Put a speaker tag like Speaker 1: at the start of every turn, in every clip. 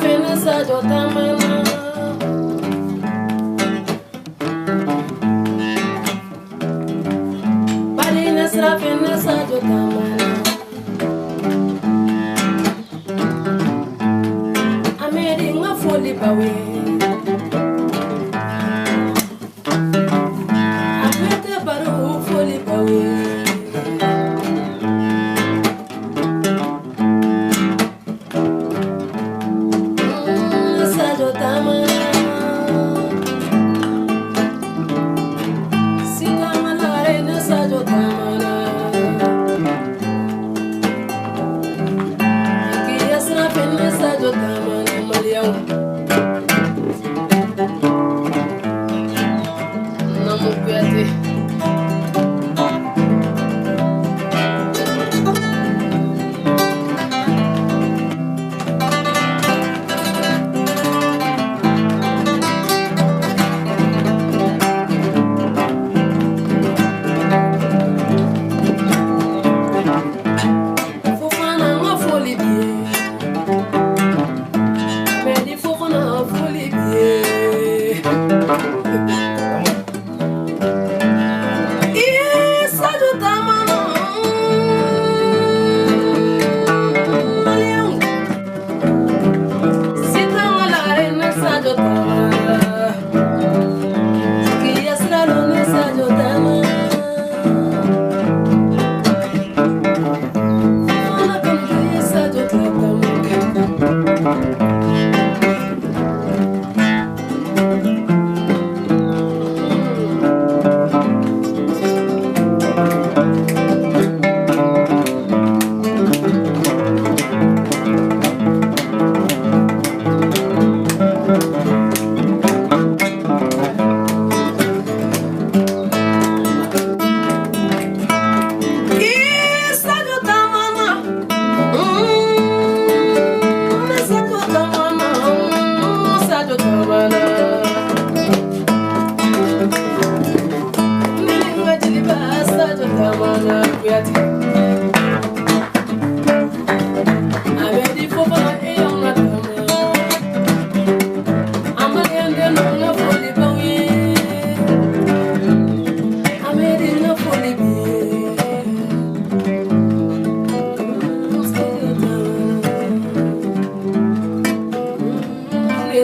Speaker 1: fina Sadio Tama. Barina sra fina Sadio Tama. Ameri nga foli bawe. Amete Barou foli bawe. Sadio Tama. Si Tama la reine Sadio Tama. Qui sera fini Sadio Tama Malião. Namou Kouyate. Fofana nga foli bien. Medi Fofana foli bien. Sadio Tama Malião. Si Tama la reine Sadio Tama. Qui sera l'honneur Sadio Tama. Fofana comme Sadio Tama. Sadio Tama. Sadio Tama. Sadio Tama. Nilinga jiliba Sadio Tama Kouyate. Ahmed Fofana eyonga Tama. Amayende nga foli bawe. Ahmed nga foli bien. Sadio Tama. Foli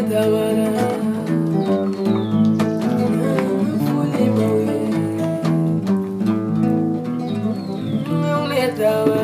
Speaker 1: bawe.